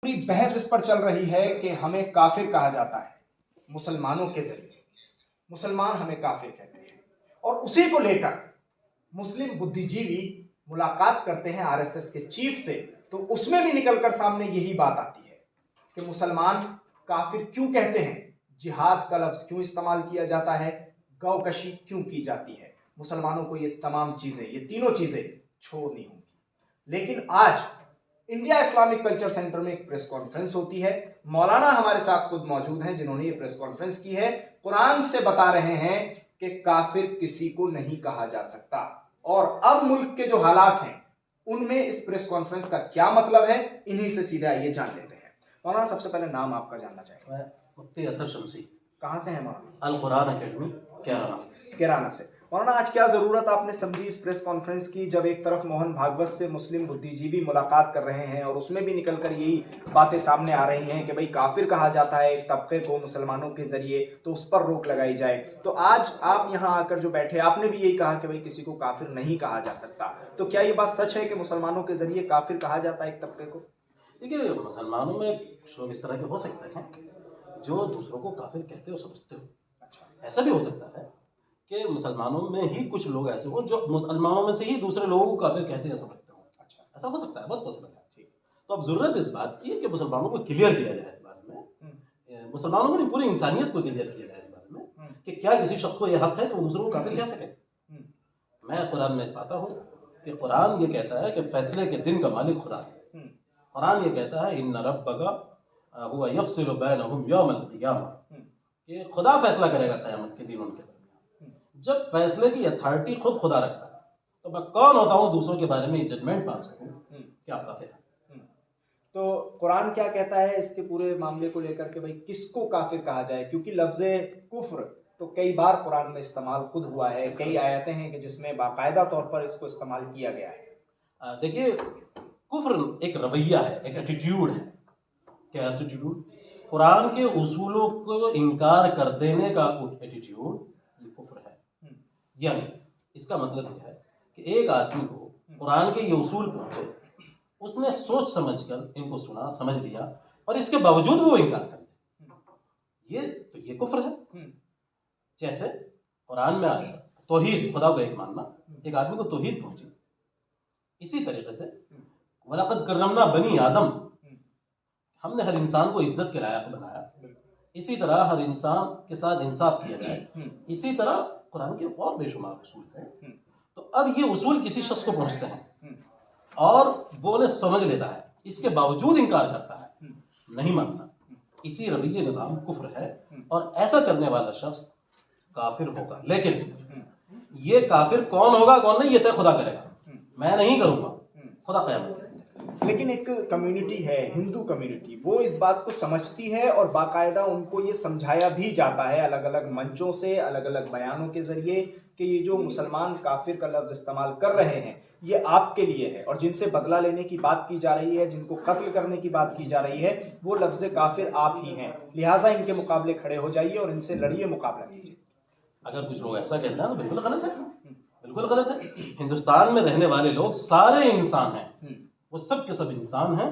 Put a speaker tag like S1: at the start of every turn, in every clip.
S1: पूरी बहस इस पर चल रही है कि हमें काफिर कहा जाता है मुसलमानों के जरिए, मुसलमान हमें काफिर कहते हैं। और उसी को लेकर मुस्लिम बुद्धिजीवी मुलाकात करते हैं आरएसएस के चीफ से, तो उसमें भी निकलकर सामने यही बात आती है कि मुसलमान काफिर क्यों कहते हैं, जिहाद का लफ्ज क्यों इस्तेमाल किया जाता है, गौकशी क्यों की जाती है। मुसलमानों को ये तमाम चीजें, ये तीनों चीजें छोड़नी होंगी। लेकिन आज इंडिया इस्लामिक कल्चर सेंटर में एक प्रेस कॉन्फ्रेंस होती है। मौलाना हमारे साथ खुद मौजूद हैं जिन्होंने ये प्रेस कॉन्फ्रेंस की है। कुरान से बता रहे हैं कि काफिर किसी को नहीं कहा जा सकता। और अब मुल्क के जो हालात हैं उनमें इस प्रेस कॉन्फ्रेंस का क्या मतलब है, इन्हीं से सीधे आइए जान लेते हैं। मौलाना सबसे पहले नाम आपका जानना चाहेंगे।
S2: मैं मुफ्ती अतर शमसी।
S1: कहाँ से हैं मौलाना?
S2: अल कुरान एकेडमी
S1: केराना से। मौलाना आज क्या जरूरत आपने समझी इस प्रेस कॉन्फ्रेंस की, जब एक तरफ मोहन भागवत से मुस्लिम बुद्धिजीवी मुलाकात कर रहे हैं और उसमें भी निकलकर यही बातें सामने आ रही हैं कि भाई काफिर कहा जाता है एक तबके को मुसलमानों के जरिए, तो उस पर रोक लगाई जाए। तो आज आप यहाँ आकर जो बैठे, आपने भी यही कहा कि भाई किसी को काफिर नहीं कहा जा सकता, तो क्या ये बात सच है कि मुसलमानों के जरिए काफिर कहा जाता है एक तबके को?
S2: देखिए, मुसलमानों में कुछ लोग इस तरह के हो सकते हैं जो दूसरों को काफिर कहते हो समझते हो।
S1: अच्छा,
S2: ऐसा भी हो सकता है कि मुसलमानों में ही कुछ लोग ऐसे हो जो मुसलमानों में से ही दूसरे लोगों को काफिर कहते हैं समझते हो।
S1: अच्छा,
S2: ऐसा हो सकता है, बहुत पॉसिबल है।
S1: ठीक।
S2: तो अब जरूरत इस बात की है कि मुसलमानों को क्लियर किया जाए इस बारे में, मुसलमानों को नहीं, पूरी इंसानियत को क्लियर किया जाए इस बारे में कि क्या किसी शख्स को यह हक है कि वो दूसरों को काफिर कह सके। मैं कुरान में पाता हूँ कि कुरान ये कहता है कि फैसले के दिन का मालिक खुदा है। कुरान ये कहता है इन्न रब्बका हुवा यफ़सिलु बैनहुम यौमल क़ियामा, कि खुदा फैसला करेगा क़यामत के दिन उनके दरमियान। जब फैसले की अथॉरिटी खुद खुदा रखता है तो मैं कौन होता हूँ दूसरों के बारे में जजमेंट पास करूँ कि आप काफिर हैं।
S1: तो कुरान क्या कहता है इसके पूरे मामले को लेकर के भाई किसको काफिर कहा जाए, क्योंकि लफ्ज़े कुफ्र तो कई बार कुरान में इस्तेमाल खुद हुआ है, कई आयतें हैं कि जिसमें बाकायदा तौर पर इसको इस्तेमाल किया गया है।
S2: देखिए, कुफ्र एक रवैया है, एक एटीट्यूड है। क्या एटीट्यूड? कुरान के उसूलों को इनकार कर देने का एटीट्यूड ये कुफ्र है। यानी इसका मतलब यह है कि एक आदमी को कुरान के ये उसूल पहुंचे, उसने सोच समझकर इनको सुना, समझ लिया और इसके बावजूद वो इनकार कर दे, ये कुफ्र है। जैसे कुरान में आया तौहीद, खुदा को एक मानना, एक आदमी को तौहीद पहुंची। इसी तरीके से वलक़द कररमना बनी आदम, हमने हर इंसान को इज्जत के लायक बनाया। इसी तरह हर इंसान के साथ इंसाफ किया जाए। इसी तरह कुरान के और बेशुमार उसूल हैं। तो अब ये उसूल किसी शख्स को पहुंचते हैं और वो उन्हें समझ लेता है, इसके बावजूद इनकार करता है, नहीं मानता, इसी रवैये का नाम कुफ्र है। और ऐसा करने वाला शख्स काफिर होगा। लेकिन ये काफिर कौन होगा कौन नहीं, ये तय खुदा करेगा, मैं नहीं करूंगा, खुदा क़यामत करेगा।
S1: लेकिन एक कम्युनिटी है, हिंदू कम्युनिटी, वो इस बात को समझती है और बाकायदा उनको ये समझाया भी जाता है अलग अलग मंचों से, अलग अलग बयानों के जरिए कि ये जो मुसलमान काफिर का लफ्ज़ इस्तेमाल कर रहे हैं ये आपके लिए है, और जिनसे बदला लेने की बात की जा रही है, जिनको कत्ल करने की बात की जा रही है, वो लफ्ज़ काफिर आप ही हैं, लिहाजा इनके मुकाबले खड़े हो जाइए और इनसे लड़िए, मुकाबला कीजिए।
S2: अगर कुछ लोग ऐसा कहते हैं तो बिल्कुल गलत है, बिल्कुल गलत है। हिंदुस्तान में रहने वाले लोग सारे इंसान हैं, वो सब के सब इंसान हैं,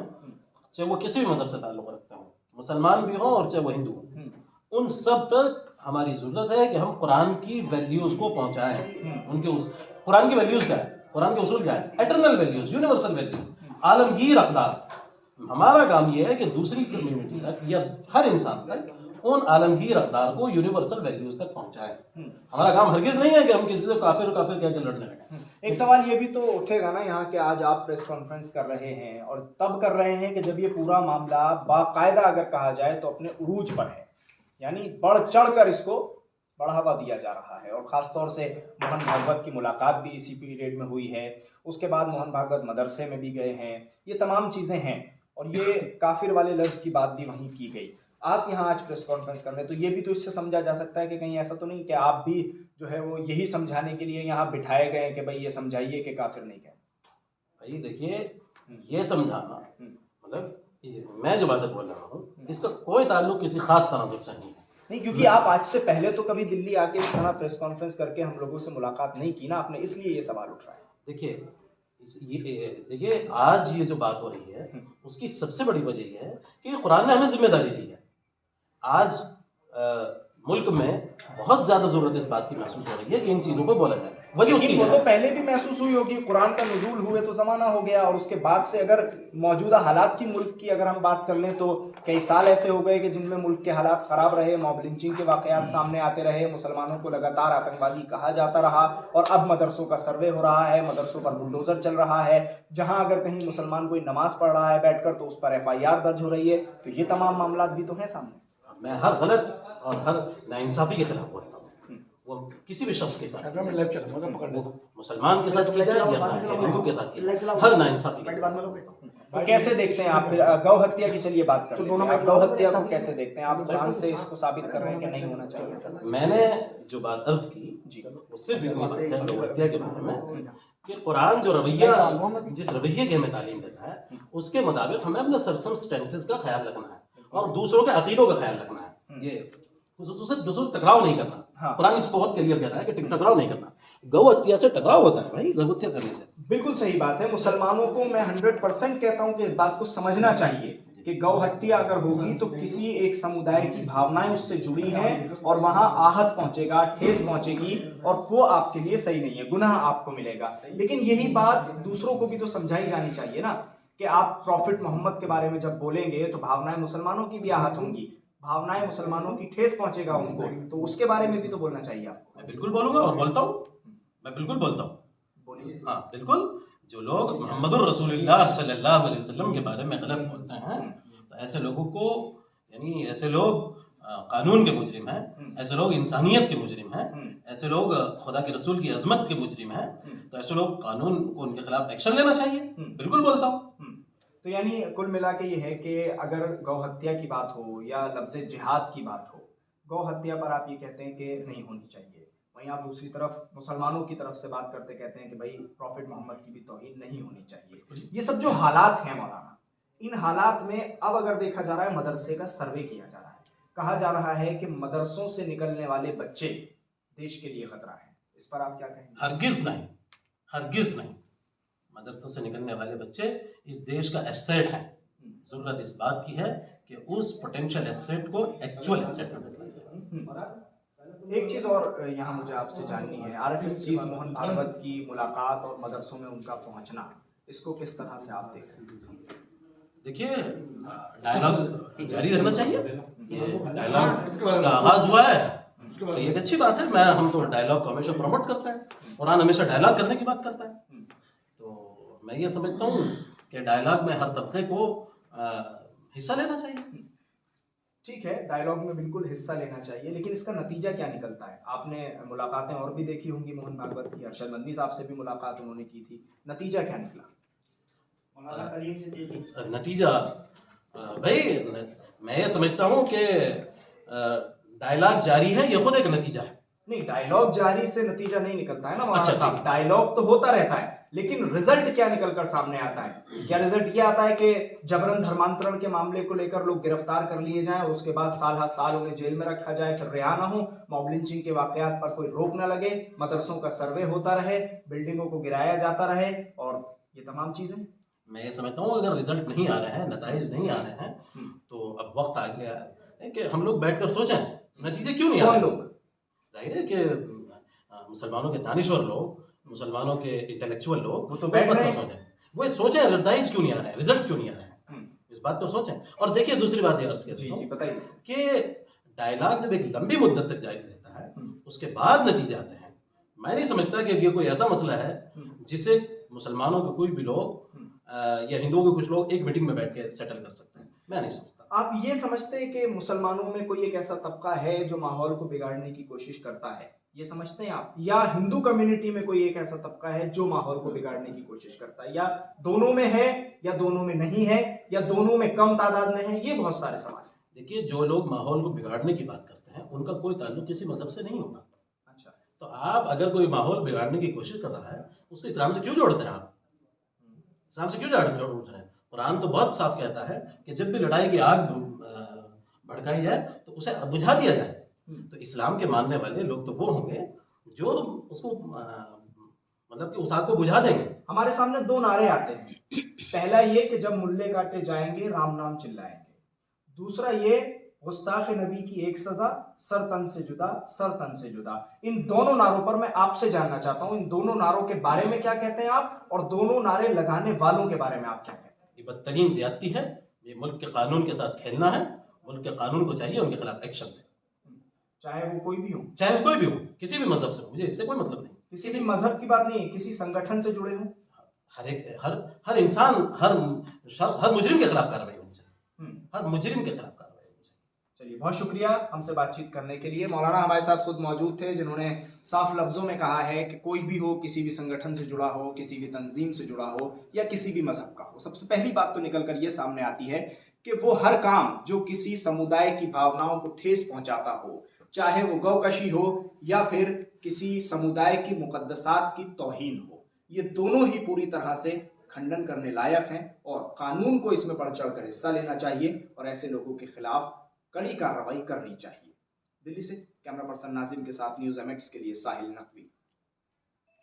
S2: चाहे वो किसी भी मजहब से ताल्लुक़ रखते हो, मुसलमान भी हों और चाहे वो हिंदू हों। उन सब तक हमारी ज़रूरत है कि हम कुरान की वैल्यूज़ को पहुँचाएँ। उनके उस कुरान की वैल्यूज़ क्या है, कुरान के उसूल क्या है? एटर्नल वैल्यूज़, यूनिवर्सल वैल्यू, आलमगीर अक़दार। हमारा काम यह है कि दूसरी कम्युनिटी तक या हर इंसान तक उन आलमगीर अक़दार को, यूनिवर्सल वैल्यूज़ तक पहुँचाएँ। हमारा काम हरगिज़ नहीं है कि हम किसी से काफिर काफिर कह के लड़ने लगे।
S1: एक सवाल ये भी तो उठेगा ना यहाँ के, आज आप प्रेस कॉन्फ्रेंस कर रहे हैं और तब कर रहे हैं कि जब ये पूरा मामला बाकायदा अगर कहा जाए तो अपने उरूज पर है, यानी बढ़ चढ़ कर इसको बढ़ावा दिया जा रहा है। और ख़ास तौर से मोहन भागवत की मुलाकात भी इसी पीरियड में हुई है, उसके बाद मोहन भागवत मदरसे में भी गए हैं, ये तमाम चीज़ें हैं, और ये काफिर वाले लफ्ज़ की बात भी वहीं की गई। आप यहाँ आज प्रेस कॉन्फ्रेंस कर रहे हैं, तो ये भी तो इससे समझा जा सकता है कि कहीं ऐसा तो नहीं कि आप भी जो है वो यही समझाने के लिए यहाँ बिठाए गए कि भाई ये समझाइए कि काफिर नहीं कहें।
S2: भाई देखिए, ये समझाना मतलब मैं जो बातें बोल रहा हूँ इसका कोई ताल्लुक किसी खास तनाजुर से नहीं है।
S1: नहीं, क्योंकि आप आज से पहले तो कभी दिल्ली आके इस तरह प्रेस कॉन्फ्रेंस करके हम लोगों से मुलाकात नहीं की ना आपने, इसलिए ये सवाल उठ रहा है।
S2: देखिए, دیکھیے آج یہ جو بات ہو رہی ہے اس کی سب سے بڑی وجہ یہ ہے کہ قرآن نے ہمیں ذمہ داری دی ہے. آج ملک میں بہت زیادہ ضرورت اس بات کی محسوس ہو رہی ہے کہ ان چیزوں کو بولا جائے. وجہ اس کی
S1: وہ تو پہلے بھی محسوس ہوئی ہوگی. قرآن کا نزول ہوئے تو زمانہ ہو گیا, اور اس کے بعد سے اگر موجودہ حالات کی ملک کی اگر ہم بات کر لیں تو کئی سال ایسے ہو گئے کہ جن میں ملک کے حالات خراب رہے, موب لنچنگ کے واقعات سامنے آتے رہے, مسلمانوں کو لگاتار آتنکوادی کہا جاتا رہا, اور اب مدرسوں کا سروے ہو رہا ہے, مدرسوں پر بلڈوزر چل رہا ہے, جہاں اگر کہیں مسلمان کوئی نماز پڑھ رہا ہے بیٹھ کر تو اس پر FIR درج ہو رہی ہے. تو یہ تمام معاملات بھی تو ہیں سامنے.
S2: میں ہر غلط اور ہر ناانصافی کے خلاف بولتا ہوں, وہ کسی بھی شخص کے ساتھ, مسلمان کے ساتھ کیا جائے یا ہندو کے ساتھ کیا جائے, ہر ناانصافی کے خلاف.
S1: تو کیسے دیکھتے ہیں آپ گو ہتیا کی, چلیے بات کرتے ہیں, آپ گو ہتیا کو کیسے دیکھتے ہیں؟ آپ قرآن سے اس کو ثابت کر رہے ہیں کہ نہیں ہونا چاہیے.
S2: میں نے جو بات عرض کی اس سے بھی بات ہے گو ہتیا کے بارے میں کہ قرآن جو رویہ جس رویے کی ہمیں تعلیم دیتا ہے اس کے مطابق ہمیں اپنے سرکمسٹینسز کا خیال رکھنا ہے اور دوسروں کے عقیدوں کا خیال رکھنا ہے. یہ دوسروں ٹکراؤ نہیں کرنا. قرآن اس کو بہت کلیئر کہتا ہے کہ ٹکراؤ نہیں کرنا. گو ہتیا سے ٹکراؤ ہوتا ہے بھائی, گو ہتیا کرنے سے.
S1: بالکل صحیح بات ہے. مسلمانوں کو میں 100% کہتا ہوں کہ اس بات کو سمجھنا چاہیے کہ گو ہتیا اگر ہوگی تو کسی ایک سمودائے کی بھاونائیں اس سے جڑی ہیں اور وہاں آہت پہنچے گا, ٹھیس پہنچے گی, اور وہ آپ کے لیے صحیح نہیں ہے, گناہ آپ کو ملے گا. لیکن یہی بات دوسروں کو بھی تو سمجھائی جانی چاہیے نا, کہ آپ پروفٹ محمد کے بارے میں جب بولیں گے تو بھاونائیں مسلمانوں کی بھی آہت ہوں گی, بھاونائیں مسلمانوں کی ٹھیس پہنچے گا ان کو, تو اس کے بارے میں بھی تو بولنا چاہیے آپ کو.
S2: میں بالکل بولوں گا اور بولتا ہوں, میں بالکل بولتا ہوں. ہاں بالکل, جو لوگ محمد الرسول اللہ صلی اللہ علیہ وسلم کے بارے میں غلط بولتے ہیں تو ایسے لوگوں کو, یعنی ایسے لوگ قانون کے مجرم ہیں, ایسے لوگ انسانیت کے مجرم ہیں, ایسے لوگ خدا کے رسول کی عظمت کے مجرم ہیں, تو ایسے لوگ قانون کو ان کے خلاف ایکشن لینا چاہیے. بالکل بولتا ہوں.
S1: تو یعنی کل ملا کے یہ ہے کہ اگر گو ہتیا کی بات ہو یا لفظ جہاد کی بات ہو, گو ہتیا پر آپ یہ کہتے ہیں کہ نہیں ہونی چاہیے, وہیں آپ دوسری طرف مسلمانوں کی طرف سے بات کرتے کہتے ہیں کہ بھائی پروفٹ محمد کی بھی توہین نہیں ہونی چاہیے. یہ سب جو حالات ہیں مولانا, ان حالات میں اب اگر دیکھا جا رہا ہے مدرسے کا سروے کیا جا رہا ہے, کہا جا رہا ہے کہ مدرسوں سے نکلنے والے بچے دیش کے لیے خطرہ ہیں, اس پر آپ کیا کہیں گے؟
S2: ہرگز نہیں, ہرگز نہیں. مدرسوں سے نکلنے والے بچے اس دیش کا ایسیٹ ہیں. ضرورت اس بات کی ہے کہ اس پوٹینشیل ایسیٹ کو ایکچوئل ایسیٹ میں بدلا جائے.
S1: ایک چیز اور یہاں مجھے آپ سے جاننی ہے, RSS چیف موہن بھاگوت کی ملاقات اور مدرسوں میں ان کا پہنچنا, اس کو کس طرح سے آپ دیکھ رہے ہیں؟
S2: دیکھیے ڈائلاگ جاری رہنا چاہیے. یہ ڈائلاگ کا آغاز ہوا ہے تو یہ ایک اچھی بات ہے. ہم تو ڈائلاگ کو ہمیشہ پروموٹ کرتے ہیں, قرآن ہمیشہ ڈائلاگ کرنے کی بات کرتا ہے. تو میں یہ سمجھتا ہوں کہ ڈائلاگ میں ہر طبقے کو حصہ لینا چاہیے.
S1: ٹھیک ہے, ڈائلاگ میں بالکل حصہ لینا چاہیے, لیکن اس کا نتیجہ کیا نکلتا ہے؟ آپ نے ملاقاتیں اور بھی دیکھی ہوں گی موہن بھاگوت کی, ارشد مندی صاحب سے بھی ملاقات انہوں نے کی تھی, نتیجہ کیا نکلا؟
S2: نتیجہ بھائی میں یہ سمجھتا ہوں کہ ڈائلاگ جاری ہے, یہ خود ایک نتیجہ ہے.
S1: نہیں, ڈائلاگ جاری سے نتیجہ نہیں نکلتا ہے نا مولانا صاحب, ڈائلاگ تو ہوتا رہتا ہے, لیکن رزلٹ کیا نکل کر سامنے آتا ہے؟ کیا رزلٹ یہ آتا ہے کہ جبرن دھرمانترن کے معاملے کو لے کر لوگ گرفتار کر لیے جائیں, اس کے بعد سال ہر سال انہیں جیل میں رکھا جائے, پھر رہا نہ ہو, موب لنچنگ کے واقعات پر کوئی روک نہ لگے, مدرسوں کا سروے ہوتا رہے, بلڈنگوں کو گرایا جاتا رہے, اور یہ تمام چیزیں؟
S2: میں یہ سمجھتا ہوں اگر رزلٹ نہیں آ رہے ہیں, نتائج نہیں آ رہے ہیں, تو اب وقت آ گیا ہے کہ ہم لوگ بیٹھ کر سوچیں نتیجے کیوں نہیں آ رہے. لوگ ظاہر ہے کہ مسلمانوں کے دانشور لوگ, مسلمانوں کے انٹلیکچوئل لوگ, وہ تو بیٹھ کر سوچیں, وہ سوچیں نتائج کیوں نہیں آ رہے ہیں, رزلٹ کیوں نہیں آ رہے ہیں, اس بات کو سوچیں. اور دیکھیے دوسری بات یہ عرض کرتا ہوں کہ ڈائلاگ جب ایک لمبی مدت تک جاری رہتا ہے اس کے بعد نتیجے آتے ہیں. میں نہیں سمجھتا کہ یہ کوئی ایسا مسئلہ ہے جسے مسلمانوں کے کوئی بھی لوگ یا ہندوؤں کے کچھ لوگ ایک میٹنگ میں بیٹھ کے سیٹل کر سکتے ہیں. میں نہیں سمجھتا.
S1: آپ یہ سمجھتے ہیں کہ مسلمانوں میں کوئی ایک ایسا طبقہ ہے جو ماحول کو بگاڑنے کی کوشش کرتا ہے, یہ سمجھتے ہیں آپ؟ یا ہندو کمیونٹی میں کوئی ایک ایسا طبقہ ہے جو ماحول کو بگاڑنے کی کوشش کرتا ہے, یا دونوں میں ہے یا دونوں میں نہیں ہے, یا دونوں میں کم تعداد میں ہے؟ یہ بہت سارے سوال ہیں.
S2: دیکھیے جو لوگ ماحول کو بگاڑنے کی بات کرتے ہیں ان کا کوئی تعلق کسی مذہب سے نہیں ہوتا.
S1: اچھا,
S2: تو آپ اگر کوئی ماحول بگاڑنے کی کوشش کر رہا ہے اس کو اسلام سے کیوں جوڑتے ہیں؟ آپ اسلام سے کیوں جوڑتے ہیں؟ قرآن تو بہت صاف کہتا ہے کہ جب بھی لڑائی کی آگ بھڑکائی جائے تو اسے بجھا دیا جائے. تو اسلام کے ماننے والے لوگ تو وہ ہوں گے جو اس کو मतलब कि उस आग को बुझा देंगे।
S1: हमारे सामने दो नारे आते हैं, पहला ये कि जब मुल्ले काटे जाएंगे राम नाम चिल्लाएंगे, दूसरा ये गुस्ताख नबी की एक सजा, सर तन से जुदा, सर तन से जुदा। इन दोनों नारों पर मैं आपसे जानना चाहता हूं, इन दोनों नारों के बारे में क्या कहते हैं आप, और दोनों नारे लगाने वालों के बारे में आप क्या कहते हैं?
S2: ये बदतरीन ज्यादती है, ये मुल्क के कानून के साथ खेलना है। मुल्क के कानून को चाहिए उनके खिलाफ एक्शन ले,
S1: चाहे वो कोई भी हो,
S2: चाहे वो कोई भी हो, किसी भी मजहब से हो, मुझे इससे कोई मतलब नहीं।
S1: किसी भी मजहब की बात नहीं है, किसी संगठन से जुड़े हो,
S2: हर इंसान, हर मुजरिम के खिलाफ कार्रवाई होनी चाहिए, हर मुजरिम के खिलाफ कार्रवाई होनी चाहिए।
S1: चलिए, बहुत शुक्रिया हमसे बातचीत करने के लिए। मौलाना हमारे साथ खुद मौजूद थे जिन्होंने साफ लफ्जों में कहा है कि कोई भी हो, किसी भी संगठन से जुड़ा हो, किसी भी तंजीम से जुड़ा हो या किसी भी मजहब का हो, सबसे पहली बात तो निकल कर ये सामने आती है कि वो हर काम जो किसी समुदाय की भावनाओं को ठेस पहुंचाता हो, चाहे वो गौकशी हो या फिर किसी समुदाय की मुकद्दसात की तौहीन हो, ये दोनों ही पूरी तरह से खंडन करने लायक हैं और कानून को इसमें बढ़ चढ़ कर हिस्सा लेना चाहिए और ऐसे लोगों के खिलाफ कड़ी कार्रवाई करनी चाहिए। दिल्ली से कैमरा पर्सन नाजिम के साथ न्यूज़ MX के लिए साहिल नकवी।